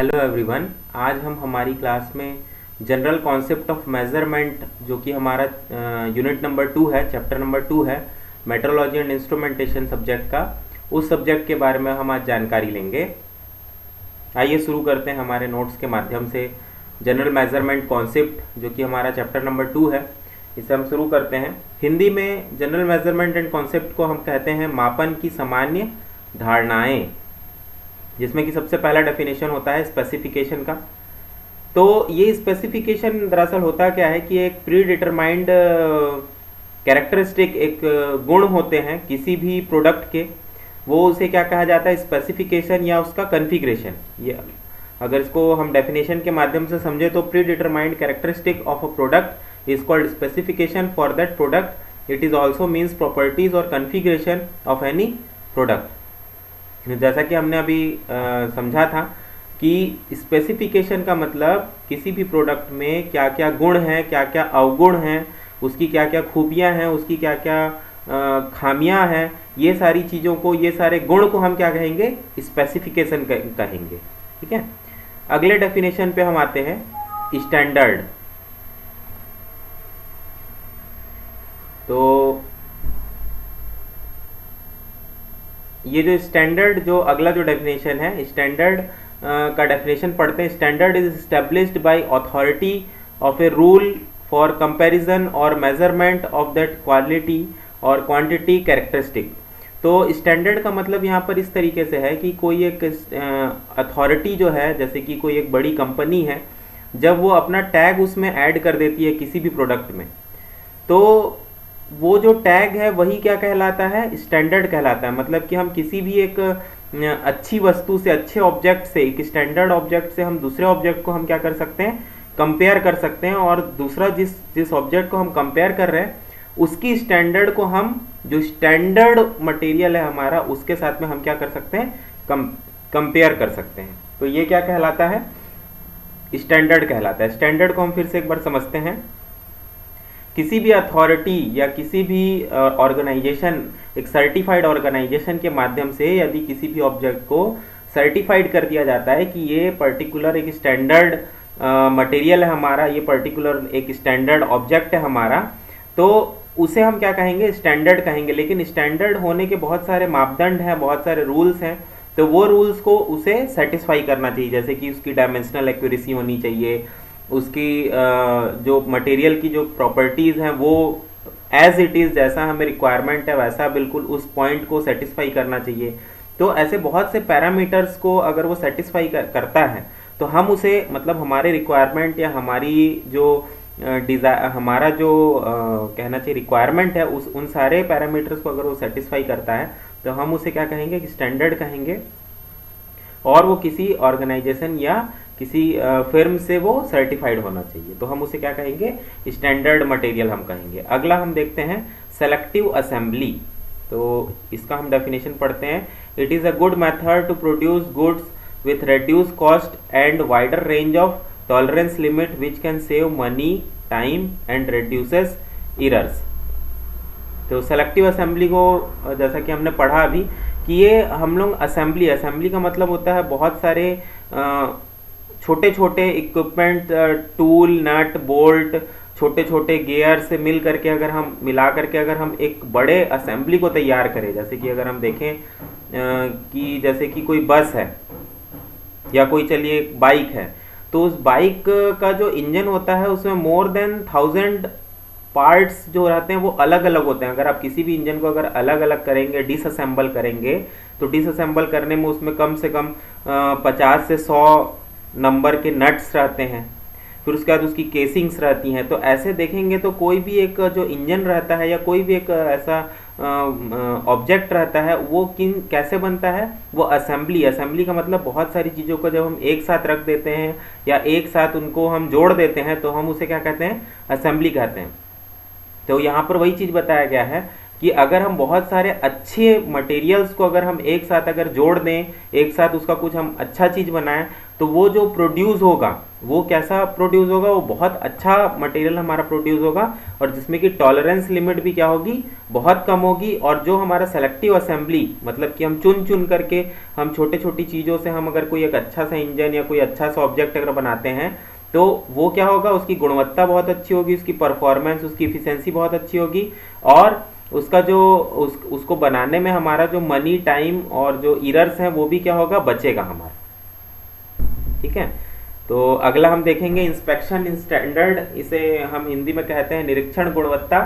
Hello everyone. आज हम हमारी क्लास में जनरल कॉन्सेप्ट ऑफ मेजरमेंट जो कि हमारा यूनिट नंबर 2 है, चैप्टर नंबर 2 है, मेट्रोलॉजी एंड इंस्ट्रूमेंटेशन सब्जेक्ट का, उस सब्जेक्ट के बारे में हम आज जानकारी लेंगे। आइए शुरू करते हैं हमारे नोट्स के माध्यम से। जनरल मेजरमेंट कॉन्सेप्ट जो कि हमारा चैप्टर नंबर 2 है, इसे हम शुरू करते हैं। हिंदी में जनरल मेजरमेंट एंड कॉन्सेप्ट को हम कहते हैं मापन की सामान्य धारणाएं, जिसमें कि सबसे पहला डेफिनेशन होता है स्पेसिफिकेशन का। तो ये स्पेसिफिकेशन दरअसल होता क्या है कि एक प्री डिटरमाइंड कैरेक्टरिस्टिक, एक गुण होते हैं किसी भी प्रोडक्ट के, वो उसे क्या कहा जाता है, स्पेसिफिकेशन या उसका कॉन्फ़िगरेशन। ये अगर इसको हम डेफिनेशन के माध्यम से समझे तो pre determined characteristic of a product is called specification for that product. It is also means properties और कॉन्फ़िगरेशन ऑफ एनी प्रोडक्ट। जैसा कि हमने अभी समझा था कि स्पेसिफिकेशन का मतलब किसी भी प्रोडक्ट में क्या क्या गुण हैं, क्या क्या अवगुण हैं, उसकी क्या क्या खूबियां हैं, उसकी क्या क्या खामियां हैं, ये सारी चीज़ों को, ये सारे गुण को हम क्या कहेंगे, स्पेसिफिकेशन कहेंगे। ठीक है। अगले डेफिनेशन पे हम आते हैं, स्टैंडर्ड। तो ये जो स्टैंडर्ड, जो अगला जो डेफिनेशन है, स्टैंडर्ड का डेफिनेशन पढ़ते हैं। Standard is established by authority of a rule for comparison और मेजरमेंट ऑफ दैट क्वालिटी और क्वांटिटी कैरेक्टरिस्टिक। तो स्टैंडर्ड का मतलब यहाँ पर इस तरीके से है कि कोई एक अथॉरिटी जो है, जैसे कि कोई एक बड़ी कंपनी है, जब वो अपना टैग उसमें ऐड कर देती है किसी भी प्रोडक्ट में, तो वो जो टैग है वही क्या कहलाता है, स्टैंडर्ड कहलाता है। मतलब कि हम किसी भी एक अच्छी वस्तु से, अच्छे ऑब्जेक्ट से, एक स्टैंडर्ड ऑब्जेक्ट से हम दूसरे ऑब्जेक्ट को हम क्या कर सकते हैं, कंपेयर कर सकते हैं। और दूसरा जिस जिस ऑब्जेक्ट को हम कंपेयर कर रहे हैं उसकी स्टैंडर्ड को हम, जो स्टैंडर्ड मटेरियल है हमारा, उसके साथ में हम क्या कर सकते हैं, कंपेयर कर सकते हैं। तो ये क्या कहलाता है, स्टैंडर्ड कहलाता है। स्टैंडर्ड को हम फिर से एक बार समझते हैं। किसी भी अथॉरिटी या किसी भी ऑर्गेनाइजेशन, एक सर्टिफाइड ऑर्गेनाइजेशन के माध्यम से यदि किसी भी ऑब्जेक्ट को सर्टिफाइड कर दिया जाता है कि ये पर्टिकुलर एक स्टैंडर्ड मटेरियल है हमारा, ये पर्टिकुलर एक स्टैंडर्ड ऑब्जेक्ट है हमारा, तो उसे हम क्या कहेंगे, स्टैंडर्ड कहेंगे। लेकिन स्टैंडर्ड होने के बहुत सारे मापदंड हैं, बहुत सारे रूल्स हैं, तो वो रूल्स को उसे सेटिस्फाई करना चाहिए। जैसे कि उसकी डायमेंशनल एक्यूरेसी होनी चाहिए, उसकी जो मटेरियल की जो प्रॉपर्टीज़ हैं वो एज इट इज़, जैसा हमें रिक्वायरमेंट है वैसा बिल्कुल उस पॉइंट को सेटिस्फाई करना चाहिए। तो ऐसे बहुत से पैरामीटर्स को अगर वो सेटिस्फाई करता है तो हम उसे, मतलब हमारे रिक्वायरमेंट या हमारी जो हमारा जो कहना चाहिए रिक्वायरमेंट है, उस उन सारे पैरामीटर्स को अगर वो सेटिस्फाई करता है तो हम उसे क्या कहेंगे, स्टैंडर्ड कहेंगे। और वो किसी ऑर्गेनाइजेशन या किसी फिर्म से वो सर्टिफाइड होना चाहिए, तो हम उसे क्या कहेंगे, स्टैंडर्ड मटेरियल हम कहेंगे। अगला हम देखते हैं सेलेक्टिव असेंबली। तो इसका हम डेफिनेशन पढ़ते हैं। It is a good method to produce goods with reduce cost and wider range of tolerance limit which can save money, time and reduces errors. तो सेलेक्टिव असेंबली को जैसा कि हमने पढ़ा अभी कि ये हम लोग असेंबली का मतलब होता है बहुत सारे छोटे छोटे इक्विपमेंट, टूल, नट, बोल्ट, छोटे छोटे गियर से मिल करके अगर हम मिला करके अगर हम एक बड़े असेंबली को तैयार करें। जैसे कि अगर हम देखें कि जैसे कि कोई बस है या कोई, चलिए, एक बाइक है, तो उस बाइक का जो इंजन होता है उसमें मोर देन 1000 पार्ट्स जो रहते हैं वो अलग अलग होते हैं। अगर आप किसी भी इंजन को अगर अलग अलग करेंगे, डिसअसेंबल करेंगे, तो डिसअसेंबल करने में उसमें कम से कम 50 से 100 नंबर के नट्स रहते हैं। फिर उसके बाद उसकी केसिंग्स रहती हैं। तो ऐसे देखेंगे तो कोई भी एक जो इंजन रहता है या कोई भी एक ऐसा ऑब्जेक्ट रहता है, वो कैसे बनता है, वो असेंबली का मतलब बहुत सारी चीज़ों को जब हम एक साथ रख देते हैं या एक साथ उनको हम जोड़ देते हैं तो हम उसे क्या कहते हैं, असेंबली कहते हैं। तो यहाँ पर वही चीज़ बताया गया है कि अगर हम बहुत सारे अच्छे मटेरियल्स को अगर हम एक साथ अगर जोड़ दें, एक साथ उसका कुछ हम अच्छा चीज़ बनाएं, तो वो जो प्रोड्यूस होगा वो कैसा प्रोड्यूस होगा, वो बहुत अच्छा मटेरियल हमारा प्रोड्यूस होगा, और जिसमें कि टॉलरेंस लिमिट भी क्या होगी, बहुत कम होगी। और जो हमारा सेलेक्टिव असेंबली, मतलब कि हम चुन चुन करके, हम छोटे छोटी चीज़ों से हम अगर कोई एक अच्छा सा इंजन या कोई अच्छा सा ऑब्जेक्ट अगर बनाते हैं, तो वो क्या होगा, उसकी गुणवत्ता बहुत अच्छी होगी, उसकी परफॉर्मेंस, उसकी इफिशियंसी बहुत अच्छी होगी, और उसका जो उसको बनाने में हमारा जो मनी, टाइम और जो इरर्स हैं वो भी क्या होगा, बचेगा हमारा। ठीक है। तो अगला हम देखेंगे इंस्पेक्शन स्टैंडर्ड, इसे हम हिंदी में कहते हैं निरीक्षण गुणवत्ता।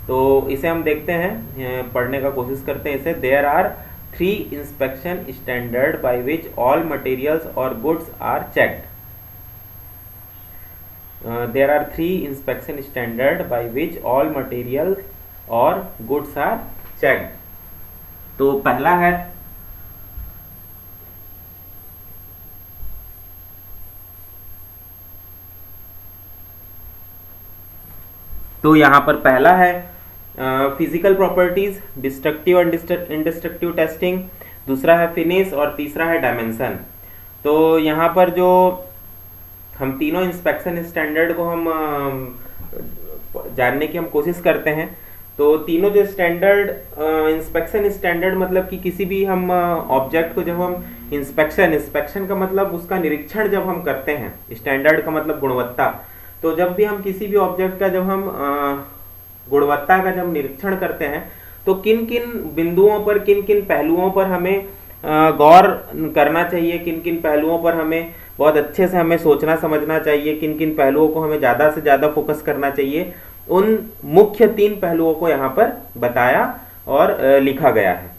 तो इसे हम देखते हैं, पढ़ने का कोशिश करते हैं इसे। There are 3 inspection standard by which all materials और goods are checked. There are 3 inspection standard by which all materials और गुड्स आर चेक्ड। तो पहला है, तो यहाँ पर पहला है physical properties, destructive and indestructive testing, दूसरा है फिनिश, और तीसरा है डायमेंशन। तो यहाँ पर जो हम तीनों इंस्पेक्शन स्टैंडर्ड को हम जानने की हम कोशिश करते हैं। तो तीनों जो स्टैंडर्ड, इंस्पेक्शन स्टैंडर्ड मतलब कि किसी भी हम ऑब्जेक्ट को जब हम इंस्पेक्शन का मतलब उसका निरीक्षण जब हम करते हैं, स्टैंडर्ड का मतलब गुणवत्ता। तो जब भी हम किसी भी ऑब्जेक्ट का जब हम गुणवत्ता का जब निरीक्षण करते हैं, तो किन किन बिंदुओं पर, किन किन पहलुओं पर हमें गौर करना चाहिए, किन किन पहलुओं पर हमें बहुत अच्छे से हमें सोचना समझना चाहिए, किन किन पहलुओं को हमें ज़्यादा से ज़्यादा फोकस करना चाहिए, उन मुख्य 3 पहलुओं को यहाँ पर बताया और लिखा गया है।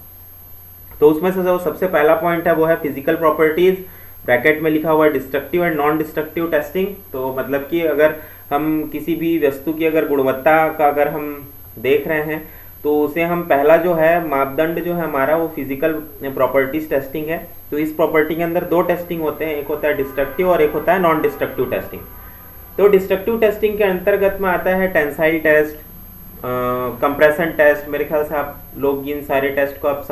तो उसमें से जो सबसे पहला पॉइंट है वो है फिजिकल प्रॉपर्टीज, ब्रैकेट में लिखा हुआ है destructive and non destructive testing. तो मतलब कि अगर हम किसी भी वस्तु की अगर गुणवत्ता का अगर हम देख रहे हैं, तो उसे हम पहला जो है मापदंड जो है हमारा, वो फिजिकल प्रॉपर्टीज टेस्टिंग है। तो इस प्रॉपर्टी के अंदर 2 टेस्टिंग होते हैं, एक होता है डिस्ट्रक्टिव और एक होता है नॉन डिस्ट्रक्टिव टेस्टिंग। तो डिस्ट्रक्टिव टेस्टिंग के अंतर्गत में आता है टेंसाइल टेस्ट, कंप्रेशन टेस्ट। मेरे ख्याल से आप लोग इन सारे टेस्ट को आप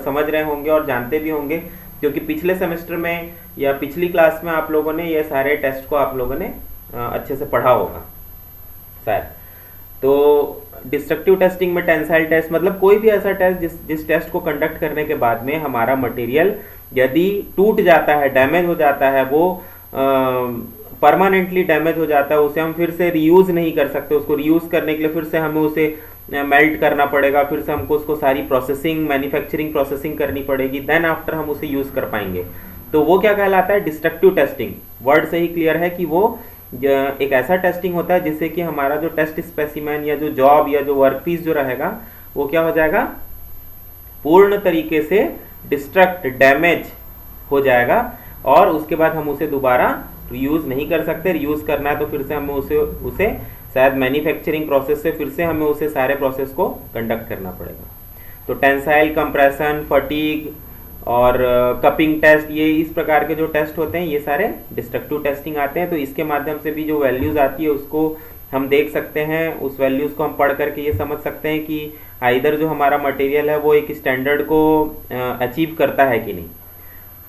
समझ रहे होंगे और जानते भी होंगे, क्योंकि पिछले सेमेस्टर में या पिछली क्लास में आप लोगों ने ये सारे टेस्ट को आप लोगों ने अच्छे से पढ़ा होगा शायद। तो डिस्ट्रक्टिव टेस्टिंग में टेंसाइल टेस्ट मतलब कोई भी ऐसा टेस्ट जिस टेस्ट को कंडक्ट करने के बाद में हमारा मटेरियल यदि टूट जाता है, डैमेज हो जाता है, वो परमानेंटली डैमेज हो जाता है, उसे हम फिर से रीयूज नहीं कर सकते। उसको रीयूज करने के लिए फिर से हमें उसे मेल्ट करना पड़ेगा, फिर से हमको उसको सारी प्रोसेसिंग, मैन्युफैक्चरिंग प्रोसेसिंग करनी पड़ेगी, देन आफ्टर हम उसे यूज कर पाएंगे। तो वो क्या कहलाता है, डिस्ट्रक्टिव टेस्टिंग। वर्ड से ही क्लियर है कि वो एक ऐसा टेस्टिंग होता है जिससे कि हमारा जो टेस्ट स्पेसिमेन या जो जॉब या जो वर्कपीस जो रहेगा, वो क्या हो जाएगा, पूर्ण तरीके से डिस्ट्रक्ट, डैमेज हो जाएगा, और उसके बाद हम उसे दोबारा रीयूज नहीं कर सकते। रीयूज करना है तो फिर से हमें उसे शायद मैन्युफैक्चरिंग प्रोसेस से फिर से हमें उसे सारे प्रोसेस को कंडक्ट करना पड़ेगा। तो टेंसाइल, कंप्रेशन, फटीग और कपिंग टेस्ट, ये इस प्रकार के जो टेस्ट होते हैं, ये सारे डिस्ट्रक्टिव टेस्टिंग आते हैं। तो इसके माध्यम से भी जो वैल्यूज आती है उसको हम देख सकते हैं, उस वैल्यूज को हम पढ़ करके ये समझ सकते हैं कि आइदर जो हमारा मटेरियल है वो एक स्टैंडर्ड को अचीव करता है कि नहीं।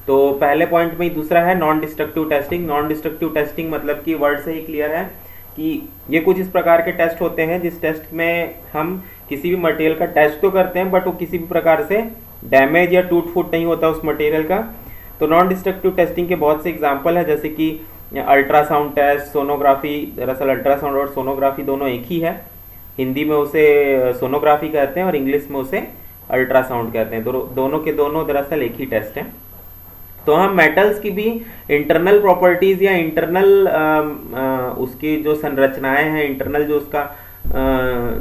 तो पहले पॉइंट में ही दूसरा है non destructive testing. Non destructive testing मतलब कि वर्ड से ही क्लियर है कि ये कुछ इस प्रकार के टेस्ट होते हैं जिस टेस्ट में हम किसी भी मटेरियल का टेस्ट तो करते हैं, बट वो किसी भी प्रकार से डैमेज या टूट फूट नहीं होता उस मटेरियल का। तो नॉन डिस्ट्रक्टिव टेस्टिंग के बहुत से एग्जांपल है, जैसे कि अल्ट्रासाउंड टेस्ट, सोनोग्राफी। दरअसल अल्ट्रासाउंड और सोनोग्राफी दोनों एक ही है, हिंदी में उसे सोनोग्राफी कहते हैं और इंग्लिश में उसे अल्ट्रासाउंड कहते हैं। दोनों के दोनों दरअसल एक ही टेस्ट हैं। तो हम मेटल्स की भी इंटरनल प्रॉपर्टीज या इंटरनल उसकी जो संरचनाएं हैं, इंटरनल जो उसका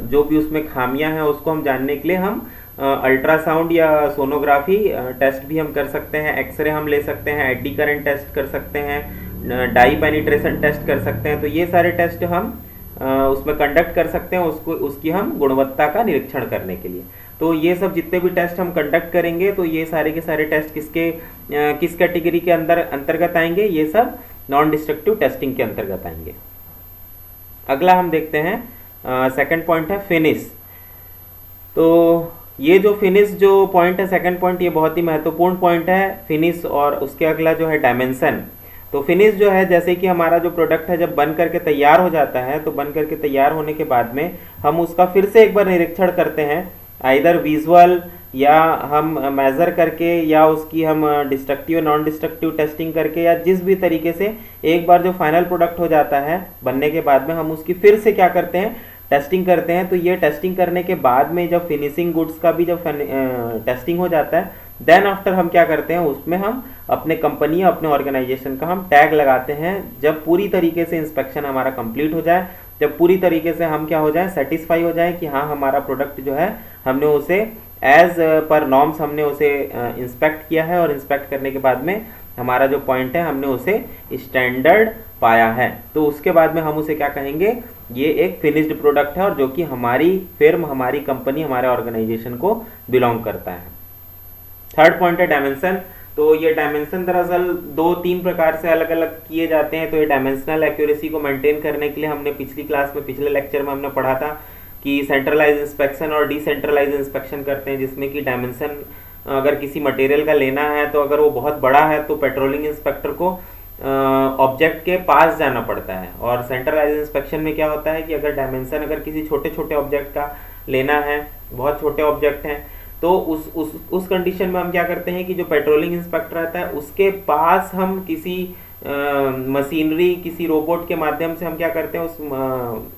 जो भी उसमें खामियां हैं, उसको हम जानने के लिए हम अल्ट्रासाउंड या सोनोग्राफी टेस्ट भी हम कर सकते हैं, एक्सरे हम ले सकते हैं, एडी करंट टेस्ट कर सकते हैं, डाई पेनिट्रेशन टेस्ट कर सकते हैं। तो ये सारे टेस्ट हम उसमें कंडक्ट कर सकते हैं उसकी हम गुणवत्ता का निरीक्षण करने के लिए। तो ये सब जितने भी टेस्ट हम कंडक्ट करेंगे, तो ये सारे के सारे टेस्ट किस कैटेगरी के अंतर्गत आएंगे, ये सब नॉन डिस्ट्रक्टिव टेस्टिंग के अंतर्गत आएंगे। अगला हम देखते हैं, सेकंड पॉइंट है फिनिश। तो ये जो फिनिश जो पॉइंट है, सेकंड पॉइंट, ये बहुत ही महत्वपूर्ण पॉइंट है फिनिश। और उसके अगला जो है डायमेंशन। तो फिनिश जो है, जैसे कि हमारा जो प्रोडक्ट है जब बन करके तैयार हो जाता है, तो बन करके तैयार होने के बाद में हम उसका फिर से एक बार निरीक्षण करते हैं, आइदर विजुअल या हम मेज़र करके या उसकी हम डिस्ट्रक्टिव नॉन डिस्ट्रक्टिव टेस्टिंग करके, या जिस भी तरीके से एक बार जो फाइनल प्रोडक्ट हो जाता है बनने के बाद में हम उसकी फिर से क्या करते हैं, टेस्टिंग करते हैं। तो ये टेस्टिंग करने के बाद में जब फिनिशिंग गुड्स का भी जब टेस्टिंग हो जाता है, देन आफ्टर हम क्या करते हैं, उसमें हम अपने कंपनी अपने ऑर्गेनाइजेशन का हम टैग लगाते हैं। जब पूरी तरीके से इंस्पेक्शन हमारा कंप्लीट हो जाए, जब पूरी तरीके से हम क्या हो जाए, सेटिस्फाई हो जाए कि हाँ हमारा प्रोडक्ट जो है हमने उसे एज पर नॉर्म्स हमने उसे इंस्पेक्ट किया है, और इंस्पेक्ट करने के बाद में हमारा जो पॉइंट है हमने उसे स्टैंडर्ड पाया है, तो उसके बाद में हम उसे क्या कहेंगे, ये एक फिनिश्ड प्रोडक्ट है और जो कि हमारी फिर्म, हमारी कंपनी, हमारे ऑर्गेनाइजेशन को बिलोंग करता है। थर्ड पॉइंट है डायमेंशन। तो ये डायमेंशन दरअसल 2-3 प्रकार से अलग अलग किए जाते हैं। तो ये डायमेंशनल एक्यूरेसी को मेंटेन करने के लिए हमने पिछली क्लास में, पिछले लेक्चर में हमने पढ़ा था कि सेंट्रलाइज इंस्पेक्शन और डिसेंट्रलाइज इंस्पेक्शन करते हैं, जिसमें कि डायमेंशन अगर किसी मटेरियल का लेना है तो अगर वो बहुत बड़ा है तो पेट्रोलिंग इंस्पेक्टर को ऑब्जेक्ट के पास जाना पड़ता है, और सेंट्रलाइज इंस्पेक्शन में क्या होता है कि अगर डायमेंशन अगर किसी छोटे छोटे ऑब्जेक्ट का लेना है, बहुत छोटे ऑब्जेक्ट हैं, तो उस कंडीशन में हम क्या करते हैं कि जो पेट्रोलिंग इंस्पेक्टर रहता है उसके पास हम किसी मशीनरी, किसी रोबोट के माध्यम से हम क्या करते हैं, उस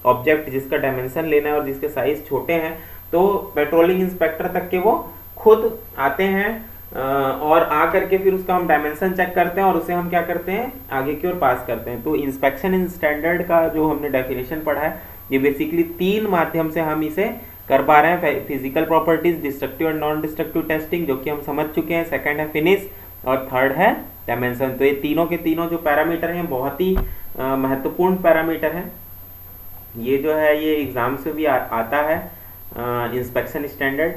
ऑब्जेक्ट जिसका डायमेंशन लेना है और जिसके साइज छोटे हैं, तो पेट्रोलिंग इंस्पेक्टर तक के वो खुद आते हैं और आ करके फिर उसका हम डायमेंशन चेक करते हैं और उसे हम क्या करते हैं, आगे की ओर पास करते हैं। तो इंस्पेक्शन इन स्टैंडर्ड का जो हमने डेफिनेशन पढ़ा है, ये बेसिकली 3 माध्यम से हम इसे कर पा रहे हैं। फिजिकल प्रॉपर्टीज, डिस्ट्रक्टिव और नॉन डिस्ट्रक्टिव टेस्टिंग, जो कि हम समझ चुके हैं। सेकंड है फिनिश, और थर्ड है डायमेंशन। तो ये तीनों के तीनों जो पैरामीटर हैं बहुत ही महत्वपूर्ण पैरामीटर हैं। ये जो है ये एग्जाम से भी आता है, इंस्पेक्शन स्टैंडर्ड।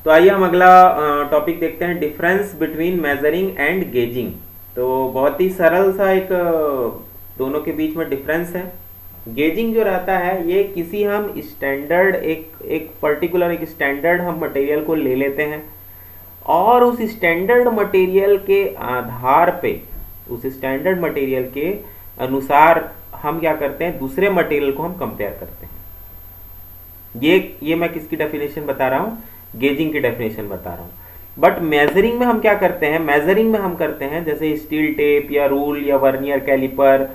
तो आइए हम अगला टॉपिक देखते हैं, difference between measuring and gauging. तो बहुत ही सरल सा एक दोनों के बीच में डिफरेंस है। गेजिंग जो रहता है ये किसी हम स्टैंडर्ड एक पर्टिकुलर एक स्टैंडर्ड हम मटेरियल को ले लेते हैं और उस स्टैंडर्ड मटेरियल के आधार पे, उस स्टैंडर्ड मटेरियल के अनुसार हम क्या करते हैं, दूसरे मटेरियल को हम कंपेयर करते हैं। ये मैं किसकी डेफिनेशन बता रहा हूँ, गेजिंग की डेफिनेशन बता रहा हूँ। बट मेजरिंग में हम क्या करते हैं, मेजरिंग में हम करते हैं जैसे स्टील टेप या रूल या वर्नियर कैलिपर,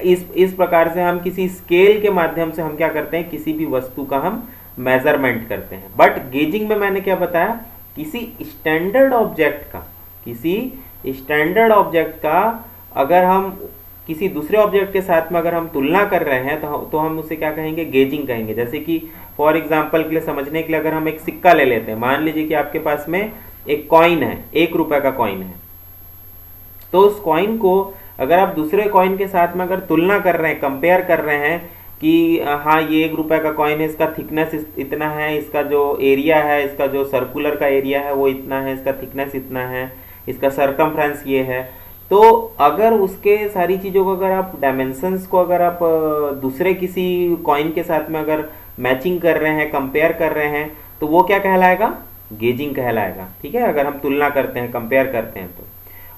इस प्रकार से हम किसी स्केल के माध्यम से हम क्या करते हैं, किसी भी वस्तु का हम मेजरमेंट करते हैं। बट गेजिंग में मैंने क्या बताया, किसी स्टैंडर्ड ऑब्जेक्ट का अगर हम किसी दूसरे ऑब्जेक्ट के साथ में अगर हम तुलना कर रहे हैं तो हम उसे क्या कहेंगे, गेजिंग कहेंगे। जैसे कि फॉर एग्जांपल के लिए समझने के लिए अगर हम एक सिक्का ले लेते हैं, मान लीजिए कि आपके पास में एक कॉइन है, 1 रुपए का कॉइन है, तो उस कॉइन को अगर आप दूसरे कॉइन के साथ में अगर तुलना कर रहे हैं, कंपेयर कर रहे हैं कि हाँ ये 1 रुपए का कॉइन है, इसका थिकनेस इतना है, इसका जो एरिया है, इसका जो सर्कुलर का एरिया है वो इतना है, इसका थिकनेस इतना है, इसका सरकमफ्रेंस ये है, तो अगर उसके सारी चीज़ों को अगर आप डायमेंशंस को अगर आप दूसरे किसी कॉइन के साथ में अगर मैचिंग कर रहे हैं, कंपेयर कर रहे हैं, तो वो क्या कहलाएगा, गेजिंग कहलाएगा। ठीक है, अगर हम तुलना करते हैं, कंपेयर करते हैं तो।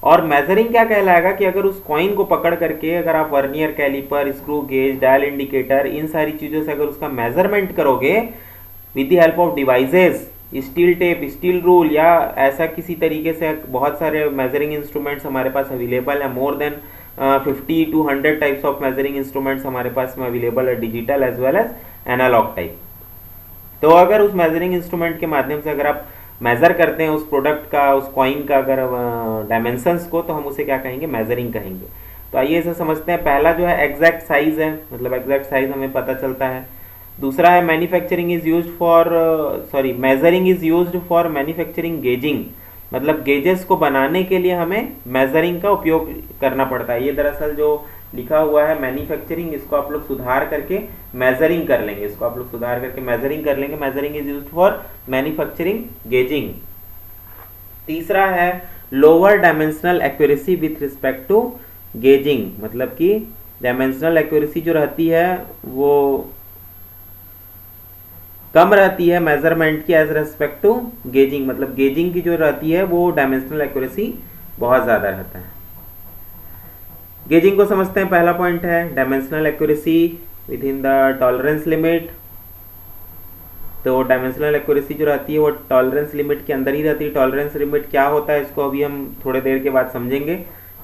और मेजरिंग क्या कहलाएगा कि अगर उस कॉइन को पकड़ करके अगर आप vernier caliper, screw gauge, dial indicator, इन सारी चीज़ों से अगर उसका मेजरमेंट करोगे with the help of devices, steel tape, steel rule या ऐसा किसी तरीके से बहुत सारे मेजरिंग इंस्ट्रूमेंट्स हमारे पास अवेलेबल है, more than 50 to 100 types of measuring instruments हमारे पास में अवेलेबल है, digital as well as analog type. तो अगर उस मेजरिंग इंस्ट्रूमेंट के माध्यम से अगर आप मेजर करते हैं उस प्रोडक्ट का, उस कॉइन का अगर डायमेंशंस को, तो हम उसे क्या कहेंगे, मेजरिंग कहेंगे। तो आइए इसे समझते हैं। पहला जो है एग्जैक्ट साइज है, मतलब एग्जैक्ट साइज हमें पता चलता है। दूसरा है manufacturing is used for measuring is used for manufacturing gauging, मतलब गेजेस को बनाने के लिए हमें मेजरिंग का उपयोग करना पड़ता है। ये दरअसल जो लिखा हुआ है मैन्युफैक्चरिंग, इसको आप लोग सुधार करके मेजरिंग कर लेंगे, इसको आप लोग सुधार करके मेजरिंग कर लेंगे। Measuring is used for manufacturing gauging. तीसरा है lower dimensional accuracy with respect to gauging, मतलब कि डायमेंशनल एक्यूरेसी जो रहती है वो कम रहती है मेजरमेंट की एज रेस्पेक्ट टू गेजिंग, मतलब गेजिंग की जो रहती है वो डायमेंशनल एक्यूरेसी बहुत ज़्यादा रहता है। गेजिंग को समझते हैं। पहला पॉइंट है dimensional accuracy with in the tolerance limit. तो डायमेंशनल एक्यूरेसी जो रहती है वो टॉलरेंस लिमिट के अंदर ही रहती है। टॉलरेंस लिमिट क्या होता है इसको अभी हम थोड़े देर के बाद समझेंगे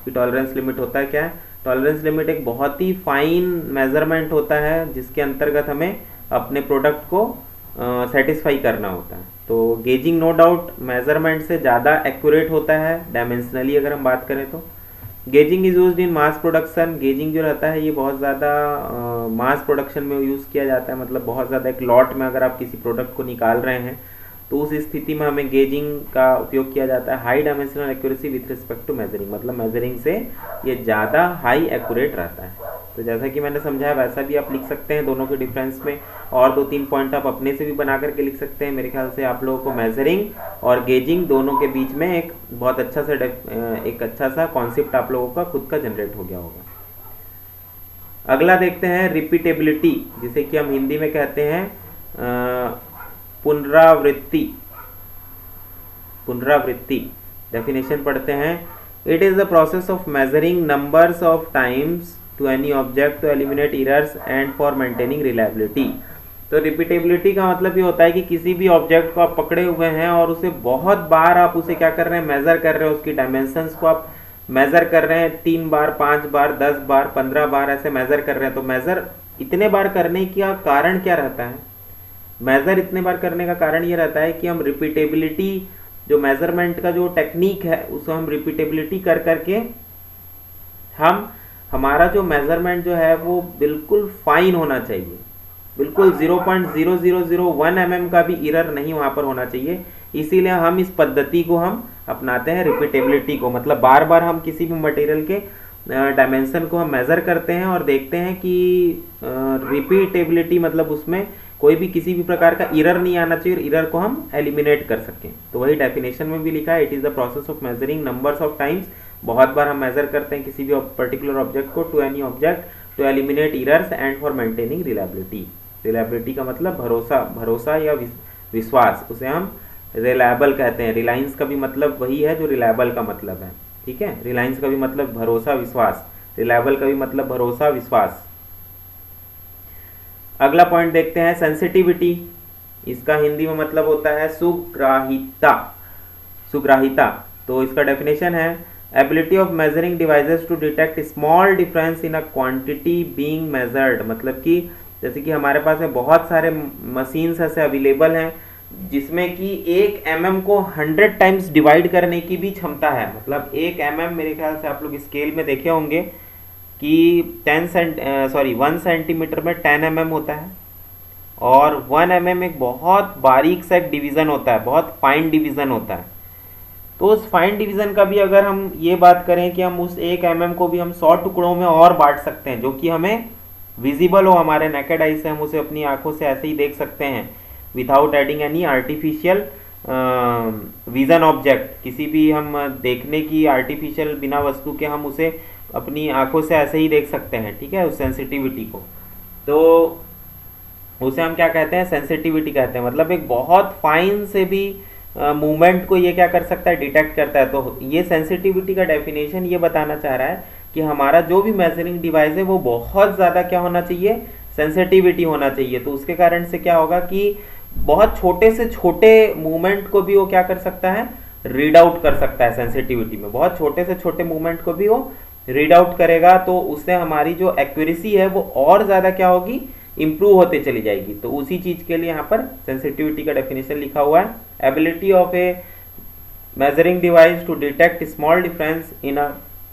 कि टॉलरेंस लिमिट होता है क्या है। टॉलरेंस लिमिट एक बहुत ही फाइन मेजरमेंट होता है जिसके अंतर्गत हमें अपने प्रोडक्ट को सेटिस्फाई करना होता है। तो गेजिंग नो डाउट मेजरमेंट से ज़्यादा एक्यूरेट होता है डायमेंशनली अगर हम बात करें तो। Gauging is used in mass production. Gauging जो रहता है ये बहुत ज़्यादा मास प्रोडक्शन में यूज़ किया जाता है, मतलब बहुत ज़्यादा एक लॉट में अगर आप किसी प्रोडक्ट को निकाल रहे हैं तो उस स्थिति में हमें गेजिंग का उपयोग किया जाता है। High dimensional accuracy with respect to measuring, मतलब मेजरिंग से ये ज़्यादा हाई एक्यूरेट रहता है। तो जैसा कि मैंने समझाया वैसा भी आप लिख सकते हैं दोनों के डिफरेंस में, और 2-3 पॉइंट आप अपने से भी बना करके लिख सकते हैं। मेरे ख्याल से आप लोगों को मेजरिंग और गेजिंग दोनों के बीच में एक बहुत अच्छा सा कॉन्सेप्ट आप लोगों का खुद का जनरेट हो गया होगा। अगला देखते हैं रिपीटेबिलिटी, जिसे कि हम हिंदी में कहते हैं पुनरावृत्ति। पुनरावृत्ति डेफिनेशन पढ़ते हैं। It is the process of measuring numbers of times to any object to eliminate errors and for maintaining reliability. तो रिपीटेबिलिटी का मतलब ये होता है कि किसी भी ऑब्जेक्ट को आप पकड़े हुए हैं और उसे बहुत बार आप उसे क्या कर रहे हैं, मेजर कर रहे हैं, उसकी डायमेंशंस को आप मेजर कर रहे हैं 3 बार, 5 बार, 10 बार, 15 बार ऐसे मेजर कर रहे हैं। तो मेजर इतने बार करने का कारण क्या रहता है? मेजर इतने बार करने का कारण ये रहता है कि हम रिपीटेबिलिटी, जो मेजरमेंट का जो टेक्निक है उसको हम रिपीटेबिलिटी कर करके हम हमारा जो मेजरमेंट जो है वो बिल्कुल फाइन होना चाहिए, बिल्कुल 0.0001 mm का भी एरर नहीं वहां पर होना चाहिए। इसीलिए हम इस पद्धति को हम अपनाते हैं रिपीटेबिलिटी को, मतलब बार बार हम किसी भी मटेरियल के डायमेंशन को हम मेजर करते हैं और देखते हैं कि रिपीटेबिलिटी मतलब उसमें कोई भी किसी भी प्रकार का एरर नहीं आना चाहिए और एरर को हम एलिमिनेट कर सकें। तो वही डेफिनेशन में भी लिखा है, it is the process of measuring numbers of times. बहुत बार हम मेजर करते हैं किसी भी पर्टिकुलर ऑब्जेक्ट को to any object to eliminate errors and for maintaining reliability. Reliability का मतलब भरोसा या विश्वास, उसे हम रिलायबल कहते हैं। रिलायंस का भी मतलब वही है जो रिलायबल का मतलब है, ठीक है। रिलायंस का भी मतलब भरोसा विश्वास, रिलायबल का भी मतलब भरोसा विश्वास। अगला पॉइंट देखते हैं सेंसिटिविटी। इसका हिंदी में मतलब होता है सुग्राहिता। सुग्राहिता, तो इसका डेफिनेशन है ability of measuring devices to detect small difference in a quantity being measured. मतलब कि जैसे कि हमारे पास में बहुत सारे मशीन्स ऐसे अवेलेबल हैं जिसमें कि 1 mm को 100 टाइम्स डिवाइड करने की भी क्षमता है। मतलब 1 mm मेरे ख्याल से आप लोग स्केल में देखे होंगे कि 1 सेंटीमीटर में 10 mm होता है, और 1 mm एक बहुत बारीक सा एक डिवीज़न होता है, बहुत फाइन डिवीज़न होता है। तो उस फाइन डिवीज़न का भी अगर हम ये बात करें कि हम उस 1 mm को भी हम 100 टुकड़ों में और बांट सकते हैं, जो कि हमें विजिबल हो, हमारे नेकेड आई से हम उसे अपनी आंखों से ऐसे ही देख सकते हैं without adding any artificial vision object. किसी भी हम देखने की आर्टिफिशियल बिना वस्तु के हम उसे अपनी आंखों से ऐसे ही देख सकते हैं, ठीक है, उस सेंसिटिविटी को। तो उसे हम क्या कहते हैं, सेंसिटिविटी कहते हैं। मतलब एक बहुत फाइन से भी मूवमेंट को ये क्या कर सकता है, डिटेक्ट करता है। तो ये सेंसिटिविटी का डेफिनेशन ये बताना चाह रहा है कि हमारा जो भी मेजरिंग डिवाइस है वो बहुत ज़्यादा क्या होना चाहिए, सेंसिटिविटी होना चाहिए। तो उसके कारण से क्या होगा कि बहुत छोटे से छोटे मूवमेंट को भी वो क्या कर सकता है, रीड आउट कर सकता है। सेंसिटिविटी में बहुत छोटे से छोटे मूवमेंट को भी वो रीड आउट करेगा, तो उससे हमारी जो एक्यूरेसी है वो और ज़्यादा क्या होगी, इंप्रूव होते चली जाएगी। तो उसी चीज़ के लिए यहाँ पर सेंसिटिविटी का डेफिनेशन लिखा हुआ है, ability of a measuring device to detect small difference in a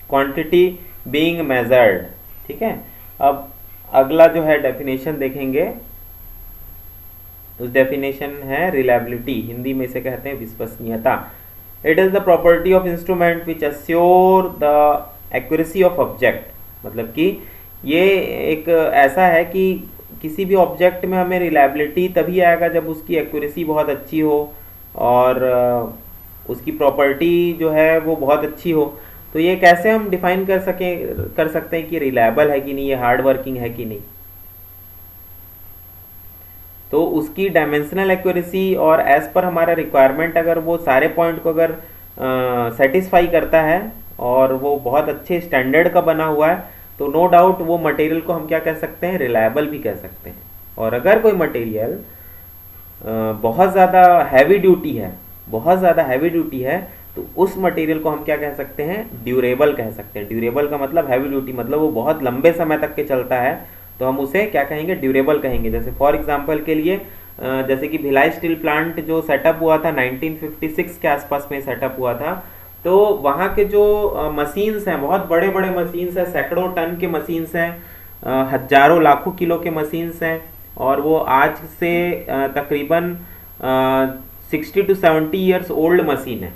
quantity being measured, ठीक है। अब अगला जो है डेफिनेशन देखेंगे, उस डेफिनेशन है रिलायबिलिटी, हिंदी में इसे कहते हैं विश्वसनीयता। It is the property of instrument which assure the accuracy of object. मतलब कि ये एक ऐसा है कि किसी भी ऑब्जेक्ट में हमें रिलायबिलिटी तभी आएगा जब उसकी एक्यूरेसी बहुत अच्छी हो और उसकी प्रॉपर्टी जो है वो बहुत अच्छी हो। तो ये कैसे हम डिफाइन कर सकते हैं कि रिलायबल है कि नहीं, ये हार्ड वर्किंग है कि नहीं। तो उसकी डायमेंशनल एक्यूरेसी और एज पर हमारा रिक्वायरमेंट अगर वो सारे पॉइंट को अगर सेटिस्फाई करता है और वो बहुत अच्छे स्टैंडर्ड का बना हुआ है, तो नो डाउट वो मटेरियल को हम क्या कह सकते हैं, रिलायबल भी कह सकते हैं। और अगर कोई मटेरियल बहुत ज़्यादा हैवी ड्यूटी है, बहुत ज़्यादा हैवी ड्यूटी है, तो उस मटेरियल को हम क्या कह सकते हैं, ड्यूरेबल कह सकते हैं। ड्यूरेबल का मतलब हैवी ड्यूटी, मतलब वो बहुत लंबे समय तक के चलता है, तो हम उसे क्या कहेंगे, ड्यूरेबल कहेंगे। जैसे फॉर एग्जांपल के लिए जैसे कि भिलाई स्टील प्लांट जो सेटअप हुआ था 1956 के आसपास में सेटअप हुआ था, तो वहाँ के जो मशीन्स हैं, बहुत बड़े बड़े मशीन्स हैं, सैकड़ों टन के मशीन्स हैं, हजारों लाखों किलो के मशीन्स हैं, और वो आज से तकरीबन 60 to 70 ईयर्स ओल्ड मशीन है।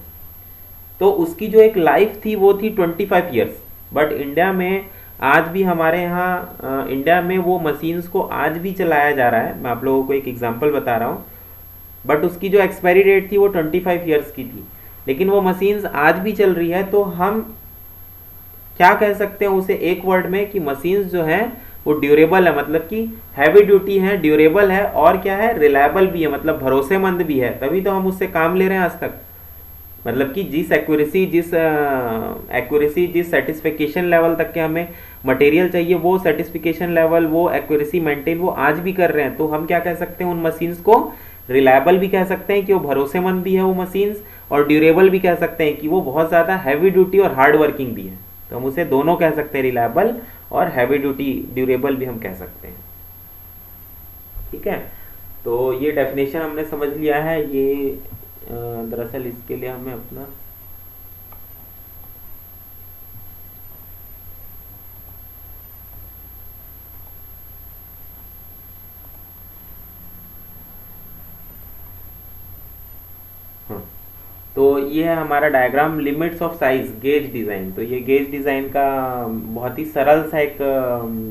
तो उसकी जो एक लाइफ थी वो थी 25 ईयर्स। बट इंडिया में आज भी हमारे यहाँ इंडिया में वो मशीन्स को आज भी चलाया जा रहा है। मैं आप लोगों को एक एग्जांपल बता रहा हूँ, बट उसकी जो एक्सपायरी डेट थी वो 25 ईयर्स की थी, लेकिन वो मशीन्स आज भी चल रही है। तो हम क्या कह सकते हैं उसे एक वर्ड में, कि मशीन्स जो है वो ड्यूरेबल है, मतलब कि हैवी ड्यूटी है, ड्यूरेबल है, और क्या है, रिलायबल भी है, मतलब भरोसेमंद भी है, तभी तो हम उससे काम ले रहे हैं आज तक। मतलब कि जिस एक्यूरेसी जिस सेटिस्फिकेशन लेवल तक के हमें मटेरियल चाहिए, वो सेटिस्फिकेशन लेवल, वो एक्यूरेसी मेंटेन वो आज भी कर रहे हैं। तो हम क्या कह सकते हैं, उन मशीन्स को रिलायबल भी कह सकते हैं कि वो भरोसेमंद भी है वो मशीन्स, और ड्यूरेबल भी कह सकते हैं कि वो बहुत ज़्यादा हैवी ड्यूटी और हार्ड वर्किंग भी है। तो हम उसे दोनों कह सकते हैं, रिलायबल और हैवी ड्यूटी, ड्यूरेबल भी हम कह सकते हैं। ठीक है, तो ये डेफिनेशन हमने समझ लिया है। ये दरअसल इसके लिए हमें अपना हाँ, तो ये है हमारा diagram, limits of size gauge design. तो ये गेज डिज़ाइन का बहुत ही सरल सा एक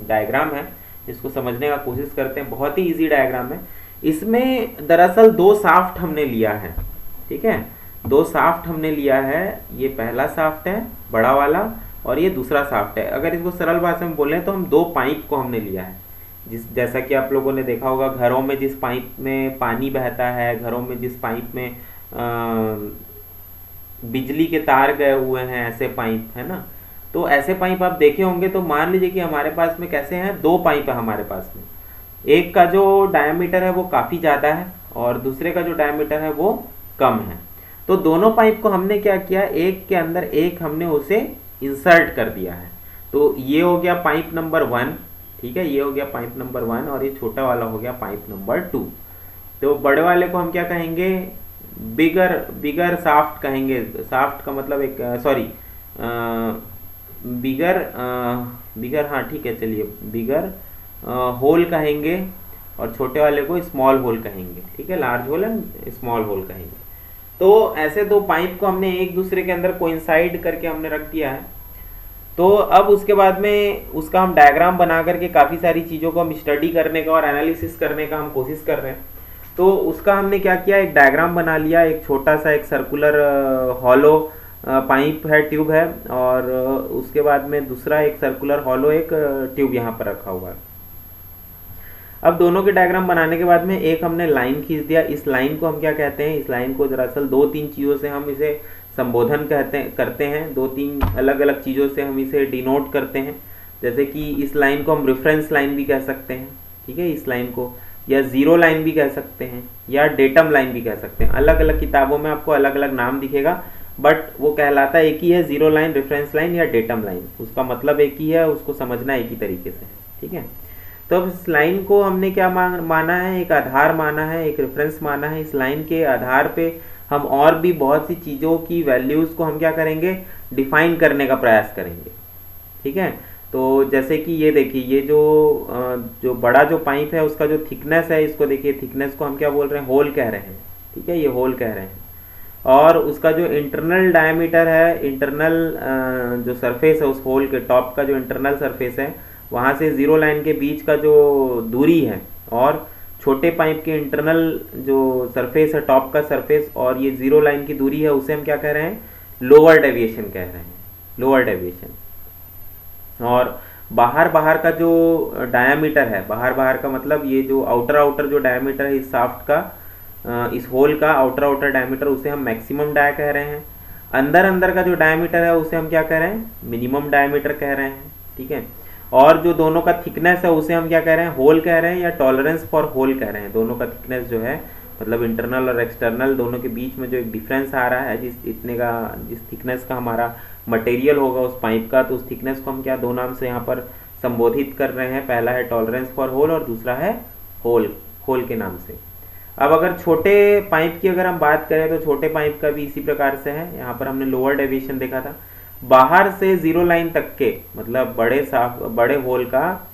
डायग्राम है, इसको समझने का कोशिश करते हैं। बहुत ही इजी डायग्राम है। इसमें दरअसल दो साफ्ट हमने लिया है, ठीक है, दो साफ्ट हमने लिया है। ये पहला साफ्ट है बड़ा वाला, और ये दूसरा साफ्ट है। अगर इसको सरल भाषा में बोलें तो हम दो पाइप को हमने लिया है। जैसा कि आप लोगों ने देखा होगा, घरों में जिस पाइप में पानी बहता है, घरों में जिस पाइप में बिजली के तार गए हुए हैं, ऐसे पाइप है ना। तो ऐसे पाइप आप देखे होंगे। तो मान लीजिए कि हमारे पास में कैसे हैं, दो पाइप है हमारे पास में। एक का जो डायमीटर है वो काफ़ी ज़्यादा है, और दूसरे का जो डायमीटर है वो कम है। तो दोनों पाइप को हमने क्या किया, एक के अंदर एक हमने उसे इंसर्ट कर दिया है। तो ये हो गया पाइप नंबर 1, ठीक है, ये हो गया पाइप नंबर 1, और ये छोटा वाला हो गया पाइप नंबर 2। तो बड़े वाले को हम क्या कहेंगे, बिगर साफ्ट कहेंगे। साफ्ट का मतलब एक सॉरी बिगर हाँ ठीक है, चलिए बिगर होल कहेंगे, और छोटे वाले को स्मॉल होल कहेंगे। ठीक है, large hole and small hole कहेंगे। तो ऐसे दो पाइप को हमने एक दूसरे के अंदर कोइंसाइड करके हमने रख दिया है। तो अब उसके बाद में उसका हम डायग्राम बना करके काफ़ी सारी चीज़ों को हम स्टडी करने का और एनालिसिस करने का हम कोशिश कर रहे हैं। तो उसका हमने क्या किया, एक डायग्राम बना लिया। एक छोटा सा एक सर्कुलर हॉलो पाइप है, ट्यूब है, और उसके बाद में दूसरा एक सर्कुलर हॉलो एक ट्यूब यहाँ पर रखा हुआ है। अब दोनों के डायग्राम बनाने के बाद में एक हमने लाइन खींच दिया। इस लाइन को हम क्या कहते हैं, इस लाइन को दरअसल दो तीन चीज़ों से हम इसे संबोधन करते हैं, दो तीन अलग अलग चीज़ों से हम इसे डिनोट करते हैं। जैसे कि इस लाइन को हम रेफरेंस लाइन भी कह सकते हैं, ठीक है, इस लाइन को, या ज़ीरो लाइन भी कह सकते हैं, या डेटम लाइन भी कह सकते हैं। अलग अलग किताबों में आपको अलग अलग नाम दिखेगा, बट वो कहलाता एक ही है, ज़ीरो लाइन, रेफरेंस लाइन या डेटम लाइन। उसका मतलब एक ही है, उसको समझना एक ही तरीके से है। ठीक है, तो अब इस लाइन को हमने क्या माना है, एक आधार माना है, एक रेफरेंस माना है। इस लाइन के आधार पे हम और भी बहुत सी चीज़ों की वैल्यूज़ को हम क्या करेंगे, डिफाइन करने का प्रयास करेंगे। ठीक है, तो जैसे कि ये देखिए, ये जो बड़ा जो पाइप है उसका जो थिकनेस है, इसको देखिए, थिकनेस को हम क्या बोल रहे हैं, होल कह रहे हैं। ठीक है, ये होल कह रहे हैं। और उसका जो इंटरनल डायमीटर है, इंटरनल जो सरफेस है, उस होल के टॉप का जो इंटरनल सरफेस है, वहाँ से ज़ीरो लाइन के बीच का जो दूरी है, और छोटे पाइप के इंटरनल जो सरफेस है, टॉप का सरफेस, और ये ज़ीरो लाइन की दूरी है, उसे हम क्या कह रहे हैं, लोअर डेविएशन कह रहे हैं, लोअर डेविएशन। और बाहर का जो डायामीटर है, बाहर का मतलब ये जो आउटर जो डायामीटर है इस साफ्ट का, इस होल का आउटर डायमीटर, उसे हम मैक्सिमम डाया कह रहे हैं। अंदर अंदर का जो डायमीटर है उसे हम क्या कह रहे हैं, मिनिमम डायमीटर कह रहे हैं, ठीक है। और जो दोनों का थिकनेस है उसे हम क्या कह रहे हैं, होल कह रहे हैं या टॉलरेंस फॉर होल कह रहे हैं। दोनों का थिकनेस जो है मतलब इंटरनल और एक्सटर्नल दोनों के बीच में जो एक डिफरेंस आ रहा है, जिस थिकनेस का हमारा मटेरियल होगा उस पाइप का, तो उस थिकनेस को हम क्या दो नाम से यहाँ पर संबोधित कर रहे हैं। पहला है टॉलरेंस फॉर होल और दूसरा है होल, होल के नाम से। अब अगर छोटे पाइप की अगर हम बात करें तो छोटे पाइप का भी इसी प्रकार से है। यहाँ पर हमने लोअर डेविएशन देखा था। बाहर से जीरो लाइन तक के मतलब बड़े होल का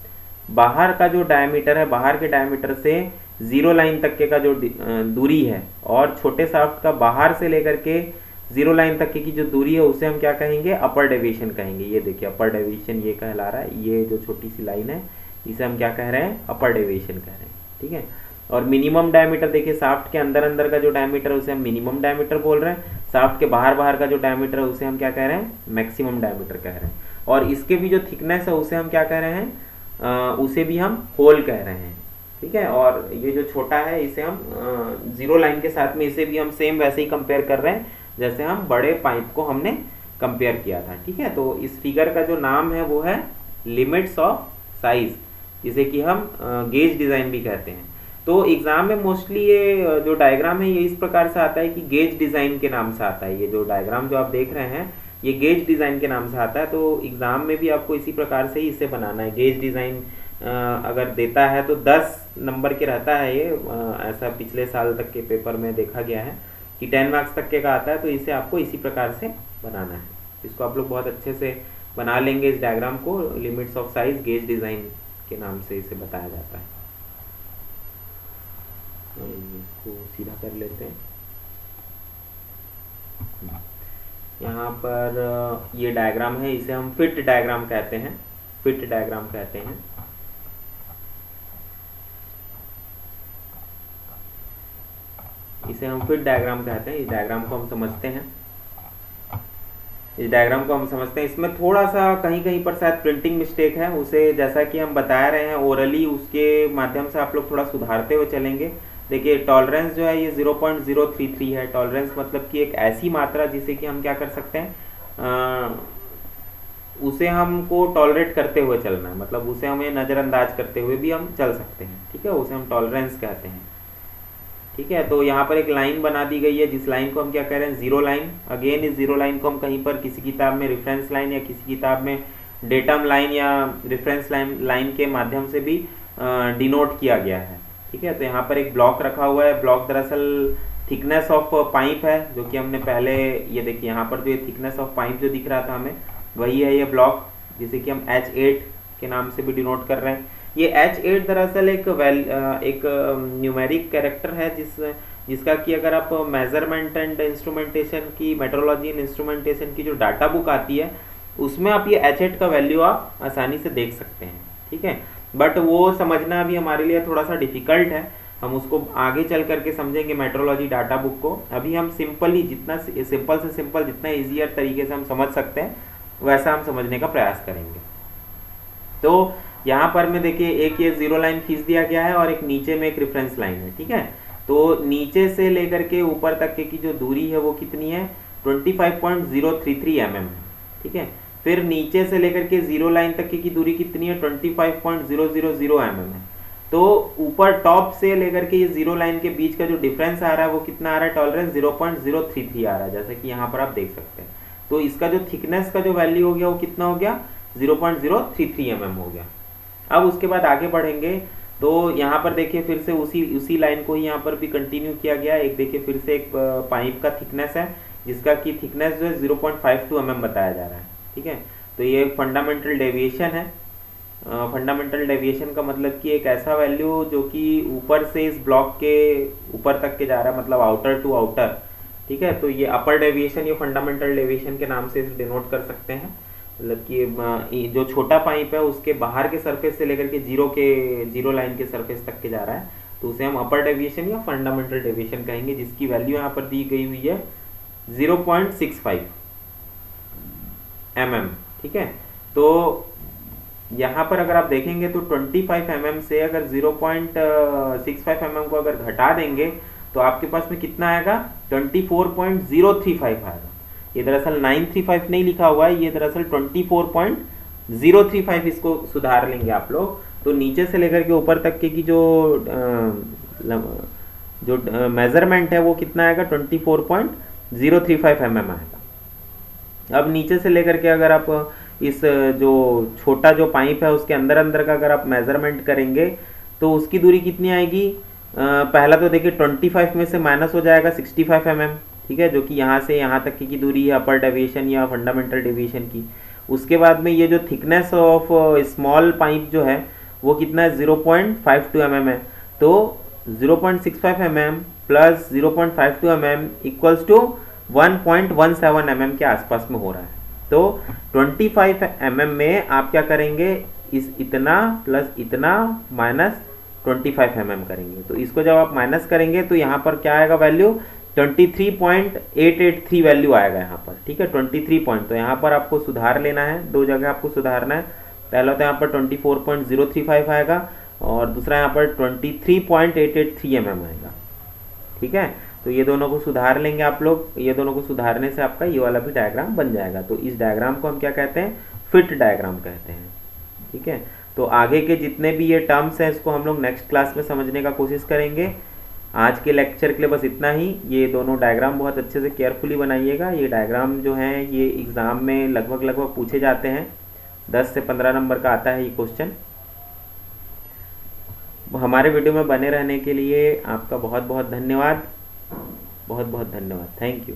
बाहर का जो डायमीटर है, बाहर के डायमीटर से जीरो लाइन तक के का जो दूरी है, और छोटे शाफ्ट का बाहर से लेकर के जीरो लाइन तक की जो दूरी है उसे हम क्या कहेंगे, अपर डेविएशन कहेंगे। ये देखिए अपर डेविएशन ये कहला रहा है। ये जो छोटी सी लाइन है इसे हम क्या कह रहे हैं, अपर डेविएशन कह रहे हैं, ठीक है। और मिनिमम डायमीटर देखिए, शाफ्ट के अंदर अंदर का जो डायमीटर है उसे हम मिनिमम डायमीटर बोल रहे हैं। शाफ्ट के बाहर बाहर का जो डायमीटर है उसे हम क्या कह रहे हैं, मैक्सिमम डायमीटर कह रहे हैं। और इसके भी जो थिकनेस है उसे हम क्या कह रहे हैं, उसे भी हम होल कह रहे हैं, ठीक है। और ये जो छोटा है इसे हम जीरो लाइन के साथ में इसे भी हम सेम वैसे ही कंपेयर कर रहे हैं जैसे हम बड़े पाइप को हमने कंपेयर किया था, ठीक है। तो इस फिगर का जो नाम है वो है लिमिट्स ऑफ साइज, जिसे कि हम गेज डिजाइन भी कहते हैं। तो एग्जाम में मोस्टली ये जो डायग्राम है ये इस प्रकार से आता है कि गेज डिजाइन के नाम से आता है। ये जो डायग्राम जो आप देख रहे हैं ये गेज डिजाइन के नाम से आता है। तो एग्जाम में भी आपको इसी प्रकार से ही इसे बनाना है। गेज डिजाइन अगर देता है तो 10 नंबर के रहता है ये, ऐसा पिछले साल तक के पेपर में देखा गया है कि 10 मार्क्स तक के का आता है। तो इसे आपको इसी प्रकार से बनाना है। इसको आप लोग बहुत अच्छे से बना लेंगे इस डायग्राम को। Limits of size gauge design के नाम से इसे बताया जाता है। इसको सीधा कर लेते हैं। यहाँ पर ये डायग्राम है, इसे हम फिट डायग्राम कहते हैं, फिट डायग्राम कहते हैं। इसे हम फिट डायग्राम कहते हैं। इस डायग्राम को हम समझते हैं, इस डायग्राम को हम समझते हैं। इसमें थोड़ा सा कहीं कहीं पर शायद प्रिंटिंग मिस्टेक है, उसे जैसा कि हम बता रहे हैं ओरली उसके माध्यम से आप लोग थोड़ा सुधारते हुए चलेंगे। देखिए टॉलरेंस जो है ये 0.033 है। टॉलरेंस मतलब कि एक ऐसी मात्रा जिसे कि हम क्या कर सकते हैं, उसे हमको टॉलरेट करते हुए चलना है, मतलब उसे हमें नज़रअंदाज करते हुए भी हम चल सकते हैं, ठीक है। उसे हम टॉलरेंस कहते हैं, ठीक है। तो यहाँ पर एक लाइन बना दी गई है जिस लाइन को हम क्या कह रहे हैं, जीरो लाइन। अगेन इस जीरो लाइन को हम कहीं पर किसी किताब में रेफरेंस लाइन या किसी किताब में डेटम लाइन या रेफरेंस लाइन के माध्यम से भी डिनोट किया गया है, ठीक है। तो यहाँ पर एक ब्लॉक रखा हुआ है। ब्लॉक दरअसल थिकनेस ऑफ पाइप है, जो कि हमने पहले ये देखिए यहाँ पर जो ये थिकनेस ऑफ पाइप जो दिख रहा था हमें वही है ये ब्लॉक, जिसे कि हम H8 के नाम से भी डिनोट कर रहे हैं। ये H8 दरअसल एक न्यूमेरिक कैरेक्टर है जिसका कि अगर आप मेजरमेंट एंड इंस्ट्रूमेंटेशन की, मेट्रोलॉजी एंड इंस्ट्रूमेंटेशन की जो डाटा बुक आती है उसमें आप ये H8 का वैल्यू आप आसानी से देख सकते हैं, ठीक है। बट वो समझना अभी हमारे लिए थोड़ा सा डिफिकल्ट है, हम उसको आगे चल करके समझेंगे मेट्रोलॉजी डाटा बुक को। अभी हम सिंपली जितना सिंपल से सिंपल जितना ईजियर तरीके से हम समझ सकते हैं वैसा हम समझने का प्रयास करेंगे। तो यहाँ पर में देखिए एक ये जीरो लाइन खींच दिया गया है और एक नीचे में एक रेफरेंस लाइन है, ठीक है। तो नीचे से लेकर के ऊपर तक की जो दूरी है वो कितनी है, 25.033 mm है, ठीक है। फिर नीचे से लेकर के जीरो लाइन तक की दूरी कितनी है, 25.000 mm है। तो ऊपर टॉप से लेकर के ये जीरो लाइन के बीच का जो डिफरेंस आ रहा है वो कितना आ रहा है, टॉलरेंस 0.033 आ रहा है, जैसे कि यहाँ पर आप देख सकते हैं। तो इसका जो थिकनेस का जो वैल्यू हो गया वो कितना हो गया, 0.033 mm हो गया। अब उसके बाद आगे बढ़ेंगे तो यहाँ पर देखिए फिर से उसी लाइन को ही यहाँ पर भी कंटिन्यू किया गया। एक देखिए फिर से एक पाइप का थिकनेस है जिसका कि थिकनेस जो है 0.52 mm बताया जा रहा है, ठीक है। तो ये फंडामेंटल डेविएशन है। फंडामेंटल डेविएशन का मतलब कि एक ऐसा वैल्यू जो कि ऊपर से इस ब्लॉक के ऊपर तक के जा रहा है, मतलब आउटर टू आउटर, ठीक है। तो ये अपर डेविएशन ये फंडामेंटल डेविएशन के नाम से इसे डिनोट कर सकते हैं। मतलब कि जो छोटा पाइप है उसके बाहर के सरफेस से लेकर के जीरो लाइन के सरफेस तक के जा रहा है, तो उसे हम अपर डेविएशन या फंडामेंटल डेविएशन कहेंगे, जिसकी वैल्यू यहाँ पर दी गई हुई है 0.65 mm, ठीक है। तो यहाँ पर अगर आप देखेंगे तो 25 mm से अगर 0.65 mm को अगर घटा देंगे तो आपके पास में कितना आएगा, 24.035 आएगा। ये दरअसल 935 नहीं लिखा हुआ है, ये दरअसल 24.035 इसको सुधार लेंगे आप लोग। तो नीचे से लेकर के ऊपर तक के की जो मेजरमेंट है वो कितना आएगा, 24.035 mm आएगा। अब नीचे से लेकर के अगर आप इस जो छोटा जो पाइप है उसके अंदर अंदर का अगर आप मेजरमेंट करेंगे तो उसकी दूरी कितनी आएगी, पहला तो देखिए 25 में से माइनस हो जाएगा 65 mm, ठीक है, जो कि यहाँ से यहाँ तक की दूरी है अपर डेविएशन या फंडामेंटल डेविएशन की। उसके बाद में ये जो थिकनेस ऑफ स्मॉल पाइप जो है वो कितना है, 0.52 mm है। तो 0.65 mm plus 0.52 mm equals to 1.17 mm के आसपास में हो रहा है। तो 25 mm में आप क्या करेंगे, इस इतना प्लस इतना माइनस 25 mm करेंगे। तो इसको जब आप माइनस करेंगे तो यहाँ पर क्या आएगा वैल्यू, 23.883 वैल्यू आएगा यहाँ पर, ठीक है, 23 पॉइंट। तो यहाँ पर आपको सुधार लेना है, दो जगह आपको सुधारना है। पहला तो यहाँ पर 24.035 आएगा और दूसरा यहाँ पर 23.883 mm आएगा, ठीक है। तो ये दोनों को सुधार लेंगे आप लोग, ये दोनों को सुधारने से आपका ये वाला भी डायग्राम बन जाएगा। तो इस डायग्राम को हम क्या कहते हैं, फिट डायग्राम कहते हैं, ठीक है। तो आगे के जितने भी ये टर्म्स हैं इसको हम लोग नेक्स्ट क्लास में समझने का कोशिश करेंगे। आज के लेक्चर के लिए बस इतना ही। ये दोनों डायग्राम बहुत अच्छे से केयरफुली बनाइएगा। ये डायग्राम जो हैं ये एग्ज़ाम में लगभग पूछे जाते हैं, 10 से 15 नंबर का आता है ये क्वेश्चन। हमारे वीडियो में बने रहने के लिए आपका बहुत बहुत धन्यवाद, बहुत बहुत धन्यवाद, थैंक यू।